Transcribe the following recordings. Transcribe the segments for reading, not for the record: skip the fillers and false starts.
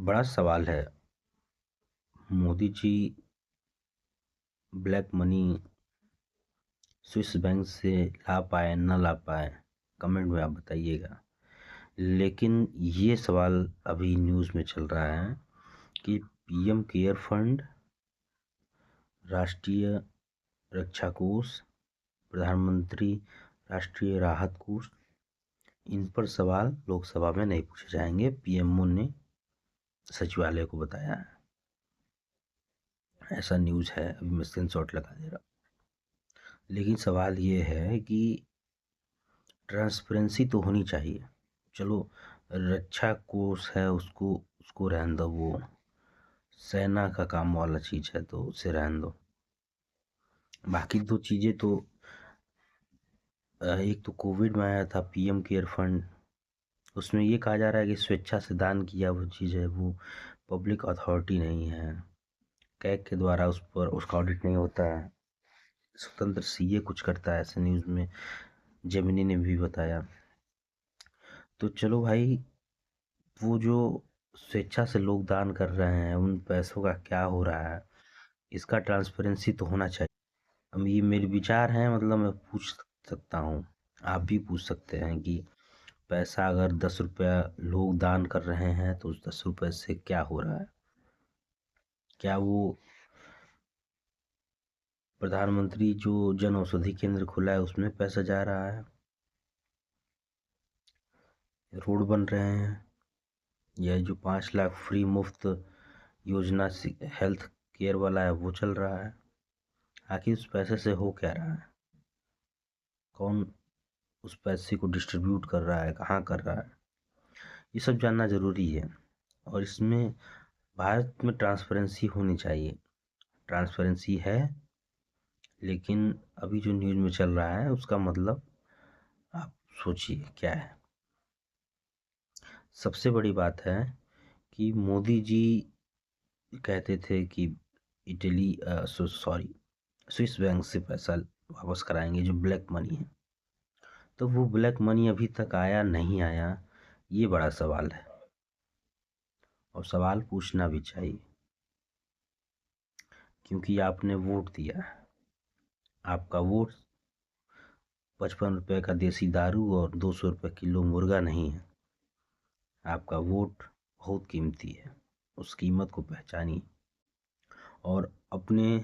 बड़ा सवाल है। Modi ji black money Swiss bank से ला पाए न ला पाए, कमेंट में आप बताइएगा। लेकिन ये सवाल अभी न्यूज़ में चल रहा है कि पीएम केयर फंड, राष्ट्रीय रक्षा कोष, प्रधानमंत्री राष्ट्रीय राहत कोष, इन पर सवाल लोकसभा में नहीं पूछे जाएंगे, पीएमओ ने सचिवालय को बताया है। ऐसा न्यूज़ है, अभी मैं स्क्रीनशॉट लगा दे रहा हूँ। लेकिन सवाल ये है कि ट्रांसपेरेंसी तो होनी चाहिए। चलो, रक्षा कोष है, उसको रहने दो, वो सेना का काम वाला चीज़ है तो उसे रहने दो। बाकी दो चीज़ें तो एक तो कोविड में आया था पीएम केयर फंड, उसमें ये कहा जा रहा है कि स्वेच्छा से दान किया वो चीज़ है, वो पब्लिक अथॉरिटी नहीं है, कैग के द्वारा उस पर उसका ऑडिट नहीं होता है, स्वतंत्र सीए कुछ करता है, ऐसे न्यूज़ में जेमिनी ने भी बताया। तो चलो भाई, वो जो स्वेच्छा से लोग दान कर रहे हैं उन पैसों का क्या हो रहा है, इसका ट्रांसपेरेंसी तो होना चाहिए। अब ये मेरे विचार हैं, मतलब मैं पूछ सकता हूँ, आप भी पूछ सकते हैं कि पैसा अगर 10 रुपया लोग दान कर रहे हैं तो उस 10 रुपये से क्या हो रहा है। क्या वो प्रधानमंत्री जो जन औषधि केंद्र खुला है उसमें पैसा जा रहा है, रोड बन रहे हैं, या जो 5 लाख फ्री मुफ्त योजना हेल्थ केयर वाला है वो चल रहा है। आखिर उस पैसे से हो क्या रहा है, कौन उस पैसे को डिस्ट्रीब्यूट कर रहा है, कहाँ कर रहा है, ये सब जानना ज़रूरी है। और इसमें भारत में ट्रांसपेरेंसी होनी चाहिए। ट्रांसपेरेंसी है, लेकिन अभी जो न्यूज़ में चल रहा है उसका मतलब आप सोचिए क्या है। सबसे बड़ी बात है कि मोदी जी कहते थे कि इटली स्विस बैंक से पैसा वापस कराएंगे जो ब्लैक मनी है, तो वो ब्लैक मनी अभी तक आया नहीं आया, ये बड़ा सवाल है और सवाल पूछना भी चाहिए, क्योंकि आपने वोट दिया है। आपका वोट 55 रुपये का देसी दारू और 200 रुपये किलो मुर्गा नहीं है। आपका वोट बहुत कीमती है, उस कीमत को पहचानिए और अपने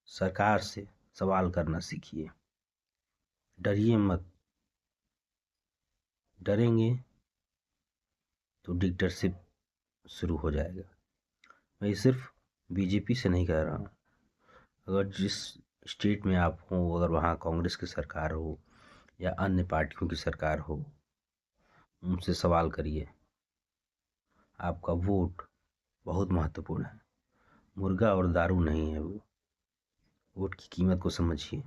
सरकार से सवाल करना सीखिए। डरिए मत, डरेंगे तो डिक्टेटरशिप शुरू हो जाएगा। मैं सिर्फ बीजेपी से नहीं कह रहा हूँ, अगर जिस स्टेट में आप हो, अगर वहाँ कांग्रेस की सरकार हो या अन्य पार्टियों की सरकार हो, उनसे सवाल करिए। आपका वोट बहुत महत्वपूर्ण है, मुर्गा और दारू नहीं है वो। वोट की कीमत को समझिए।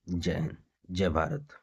जय हिंद, जय भारत।